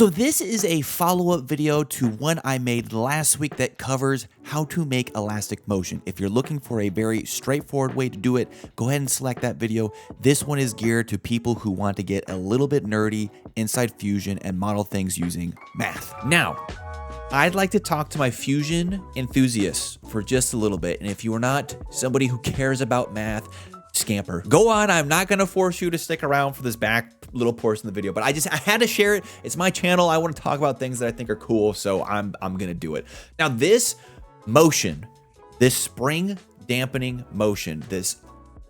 So this is a follow-up video to one I made last week that covers how to make elastic motion. If you're looking for a very straightforward way to do it, go ahead and select that video. This one is geared to people who want to get a little bit nerdy inside Fusion and model things using math. Now, I'd like to talk to my Fusion enthusiasts for just a little bit. And if you are not somebody who cares about math, scamper. Go on, I'm not gonna force you to stick around for this back little portion of the video, but I had to share it. It's my channel. I want to talk about things that I think are cool, so I'm gonna do it. Now this motion, this spring dampening motion, this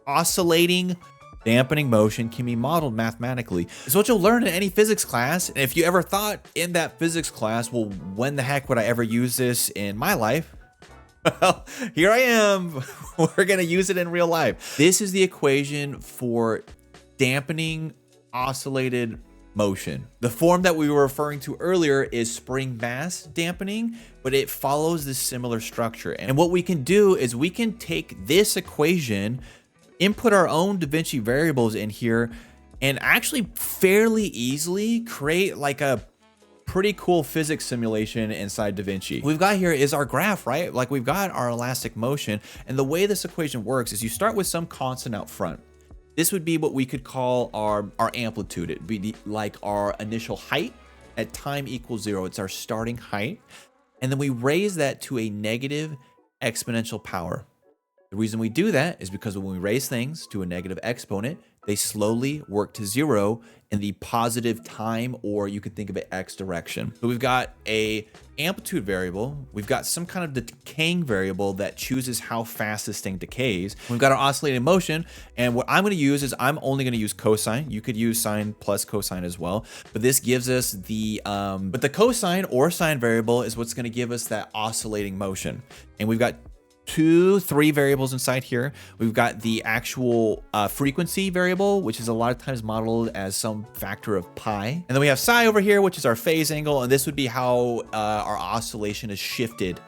oscillating dampening motion can be modeled mathematically. It's what you'll learn in any physics class. And if you ever thought in that physics class, well, when the heck would I ever use this in my life? Well, here I am. We're going to use it in real life. This is the equation for dampening oscillated motion. The form that we were referring to earlier is spring mass dampening, but it follows this similar structure. And what we can do is we can take this equation, input our own DaVinci variables in here, and actually fairly easily create like a pretty cool physics simulation inside DaVinci. What we've got here is our graph, right? Like we've got our elastic motion, and the way this equation works is you start with some constant out front. This would be what we could call our amplitude. It'd be like our initial height at time equals 0. It's our starting height. And then we raise that to a negative exponential power. The reason we do that is because when we raise things to a negative exponent, they slowly work to 0 in the positive time, or you could think of it X direction. So we've got a amplitude variable. We've got some kind of decaying variable that chooses how fast this thing decays. We've got our oscillating motion. And what I'm going to use is I'm only going to use cosine. You could use sine plus cosine as well. But this gives us but the cosine or sine variable is what's going to give us that oscillating motion. And we've got 3 variables inside here. We've got the actual frequency variable, which is a lot of times modeled as some factor of pi. And then we have psi over here, which is our phase angle. And this would be how our oscillation is shifted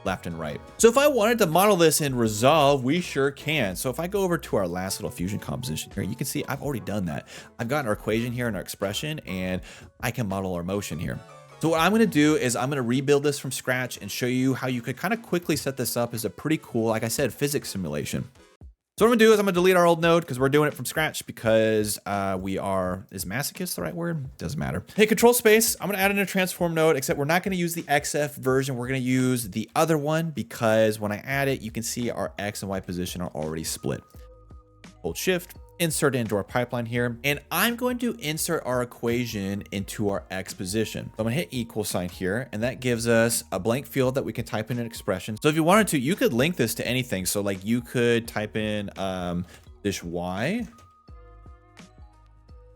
left and right. So if I wanted to model this in Resolve, we sure can. So if I go over to our last little Fusion composition here, you can see I've already done that. I've got our equation here and our expression, and I can model our motion here. So what I'm going to do is I'm going to rebuild this from scratch and show you how you could kind of quickly set this up as a pretty cool, like I said, physics simulation. So what I'm going to do is I'm going to delete our old node because we're doing it from scratch because is masochist the right word? Doesn't matter. Hit control space. I'm going to add in a transform node, except we're not going to use the XF version. We're going to use the other one because when I add it, you can see our X and Y position are already split. Hold shift. Insert it into our pipeline here, and I'm going to insert our equation into our X position. So I'm gonna hit equal sign here, and that gives us a blank field that we can type in an expression. So if you wanted to, you could link this to anything. So like you could type in this Y,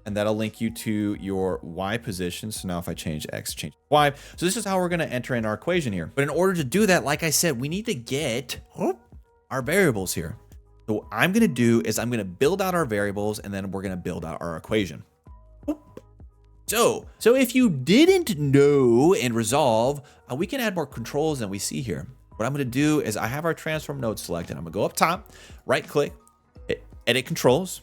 and that'll link you to your Y position. So now if I change X, change Y. So this is how we're gonna enter in our equation here. But in order to do that, like I said, we need to get our variables here. So what I'm going to do is I'm going to build out our variables, and then we're going to build out our equation. So if you didn't know in Resolve, we can add more controls than we see here. What I'm going to do is I have our transform node selected. I'm going to go up top, right click, edit controls,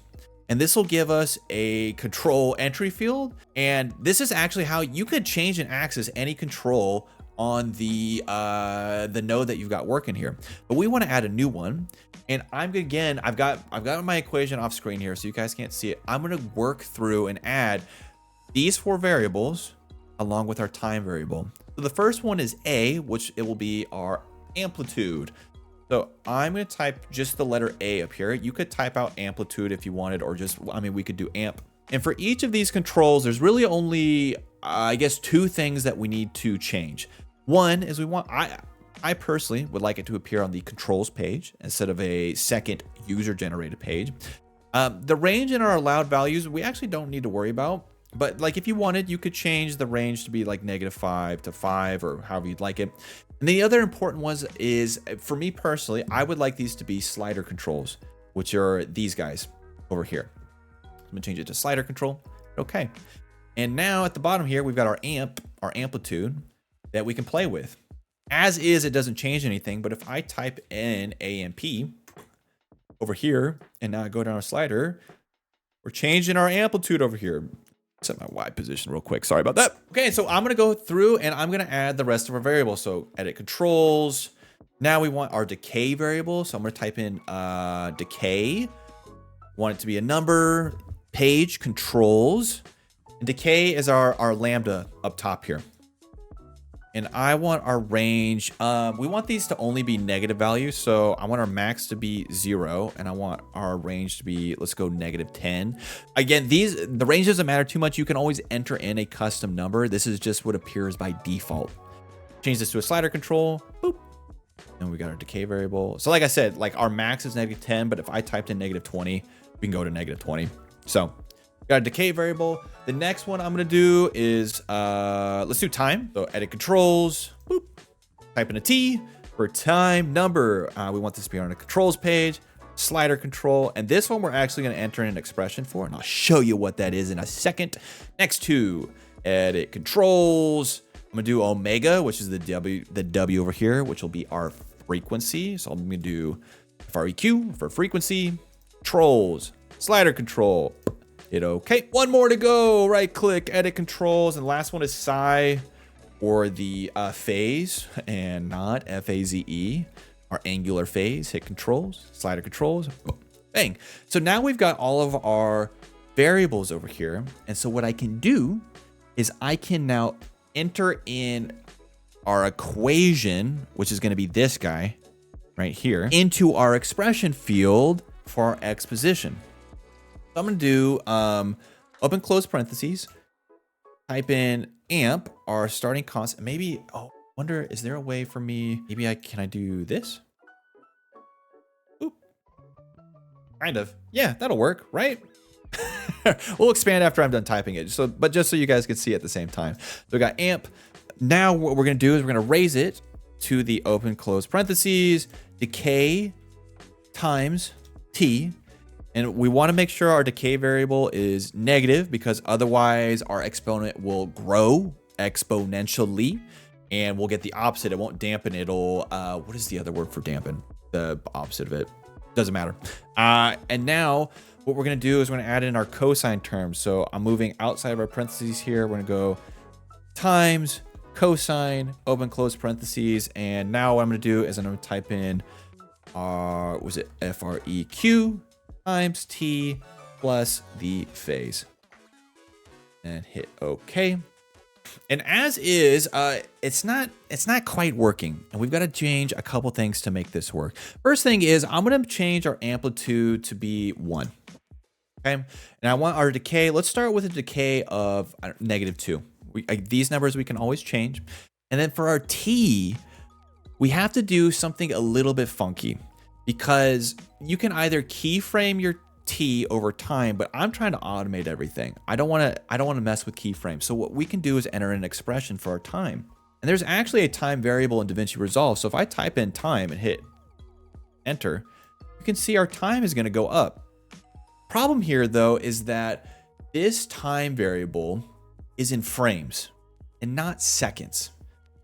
and this will give us a control entry field. And this is actually how you could change and access any control on the node that you've got working here. But we want to add a new one. And I've got my equation off screen here so you guys can't see it. I'm going to work through and add these 4 variables along with our time variable. So the first one is A, which it will be our amplitude. So I'm going to type just the letter A up here. You could type out amplitude if you wanted, or just, we could do amp. And for each of these controls, there's really only, I guess, 2 things that we need to change. One is I personally would like it to appear on the controls page instead of a second user generated page. The range in our allowed values, we actually don't need to worry about, but like if you wanted, you could change the range to be like -5 to 5 or however you'd like it. And the other important one is for me personally, I would like these to be slider controls, which are these guys over here. I'm gonna change it to slider control. Okay. And now at the bottom here, we've got our amplitude that we can play with. As is, it doesn't change anything, but if I type in AMP over here, and now I go down our slider, we're changing our amplitude over here. Set my Y position real quick. Sorry about that. Okay, so I'm gonna go through and I'm gonna add the rest of our variables. So edit controls. Now we want our decay variable. So I'm gonna type in decay. Want it to be a number, page, controls. And decay is our lambda up top here. And I want our range, we want these to only be negative values. So I want our max to be 0, and I want our range to be, let's go -10. Again, the range doesn't matter too much. You can always enter in a custom number. This is just what appears by default. Change this to a slider control, boop. And we got our decay variable. So like I said, like our max is -10, but if I typed in -20, we can go to -20. So got a decay variable. The next one I'm gonna do is, let's do time. So edit controls, boop. Type in a T for time number. We want this to be on the controls page, slider control. And this one we're actually gonna enter in an expression for, and I'll show you what that is in a second. Next to edit controls, I'm gonna do omega, which is the W over here, which will be our frequency. So I'm gonna do FREQ for frequency, controls, slider control. Hit OK. One more to go. Right click, edit controls. And the last one is psi or the phase and not F-A-Z-E. Our angular phase. Hit controls, slider controls. Boom. Bang. So now we've got all of our variables over here. And so what I can do is I can now enter in our equation, which is going to be this guy right here, into our expression field for our x position. So I'm going to do open close parentheses, type in amp, our starting constant. Maybe, oh, wonder, is there a way for me? Maybe can I do this? Oop. Kind of. Yeah, that'll work, right? We'll expand after I'm done typing it. So, but just so you guys can see at the same time. So we got amp. Now what we're going to do is we're going to raise it to the open close parentheses, decay times t. And we want to make sure our decay variable is negative because otherwise our exponent will grow exponentially and we'll get the opposite. It won't dampen. It'll, what is the other word for dampen? The opposite of it. Doesn't matter. And now what we're going to do is we're going to add in our cosine terms. So I'm moving outside of our parentheses here. We're going to go times cosine, open close parentheses. And now what I'm going to do is I'm going to type in, was it FREQ? Times t plus the phase and hit OK. And as is, it's not quite working, and we've got to change a couple things to make this work. First thing is I'm going to change our amplitude to be 1. Okay, and I want our decay. Let's start with a decay of -2. These numbers we can always change, and then for our t, we have to do something a little bit funky. Because you can either keyframe your t over time, but I'm trying to automate everything. I don't want to mess with keyframes. So what we can do is enter an expression for our time. And there's actually a time variable in DaVinci Resolve. So if I type in time and hit enter, you can see our time is going to go up. Problem here though is that this time variable is in frames and not seconds.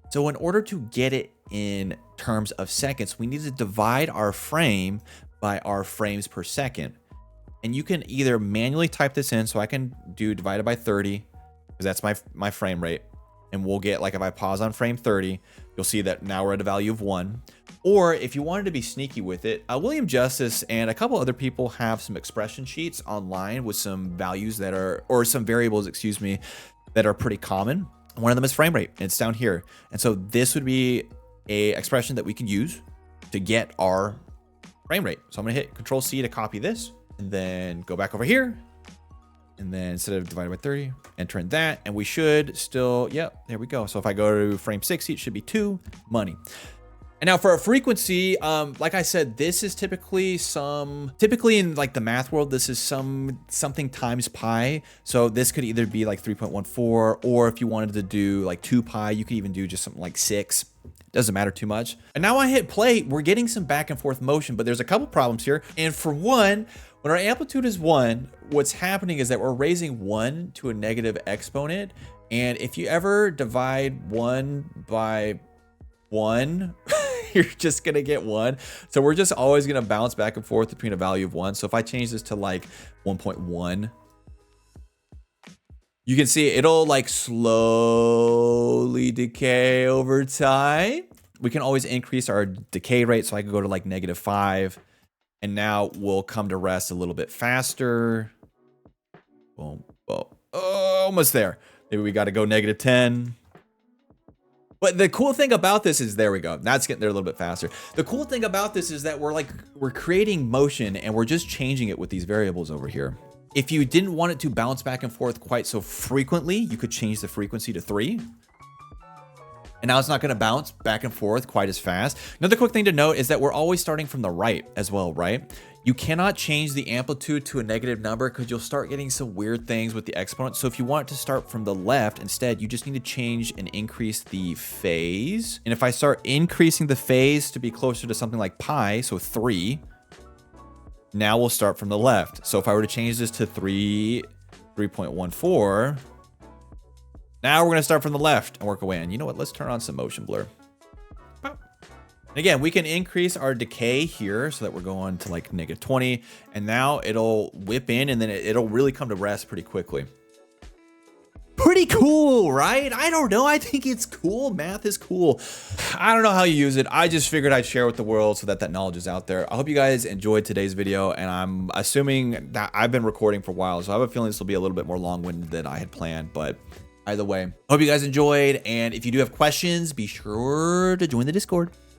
So in order to get it in terms of seconds, we need to divide our frame by our frames per second. And you can either manually type this in, so I can do divided by 30, because that's my frame rate. And we'll get, like if I pause on frame 30, you'll see that now we're at a value of 1. Or if you wanted to be sneaky with it, William Justice and a couple other people have some expression sheets online with some values that are, or some variables, excuse me, that are pretty common. One of them is frame rate, and it's down here. And so this would be a expression that we can use to get our frame rate. So I'm gonna hit Control C to copy this, and then go back over here. And then instead of divided by 30, enter in that, and we should still, yep, there we go. So if I go to frame 60, it should be 2 money. And now for a frequency, like I said, this is typically in like the math world, this is something times pi. So this could either be like 3.14, or if you wanted to do like 2 pi, you could even do just something like 6. Doesn't matter too much. And now I hit play, we're getting some back and forth motion, but there's a couple problems here. And for one, when our amplitude is 1, what's happening is that we're raising 1 to a negative exponent. And if you ever divide 1 by 1, you're just gonna get 1. So we're just always gonna bounce back and forth between a value of 1. So if I change this to like 1.1, You can see it'll like slowly decay over time. We can always increase our decay rate. So I could go to like -5. And now we'll come to rest a little bit faster. Boom, boom. Oh, almost there. Maybe we got to go -10. But the cool thing about this is, there we go. That's getting there a little bit faster. The cool thing about this is that we're creating motion and we're just changing it with these variables over here. If you didn't want it to bounce back and forth quite so frequently, you could change the frequency to 3. And now it's not going to bounce back and forth quite as fast. Another quick thing to note is that we're always starting from the right as well, right? You cannot change the amplitude to a negative number because you'll start getting some weird things with the exponent. So if you want it to start from the left, instead, you just need to change and increase the phase. And if I start increasing the phase to be closer to something like pi, so 3, now we'll start from the left. So if I were to change this to 3.14, now we're going to start from the left and work away. And you know what? Let's turn on some motion blur. And again, we can increase our decay here so that we're going to like -20. And now it'll whip in and then it'll really come to rest pretty quickly. Pretty cool, right? I don't know. I think it's cool. Math is cool. I don't know how you use it. I just figured I'd share with the world so that that knowledge is out there. I hope you guys enjoyed today's video, and I'm assuming that I've been recording for a while, so I have a feeling this will be a little bit more long-winded than I had planned, but either way, hope you guys enjoyed, and if you do have questions, be sure to join the Discord.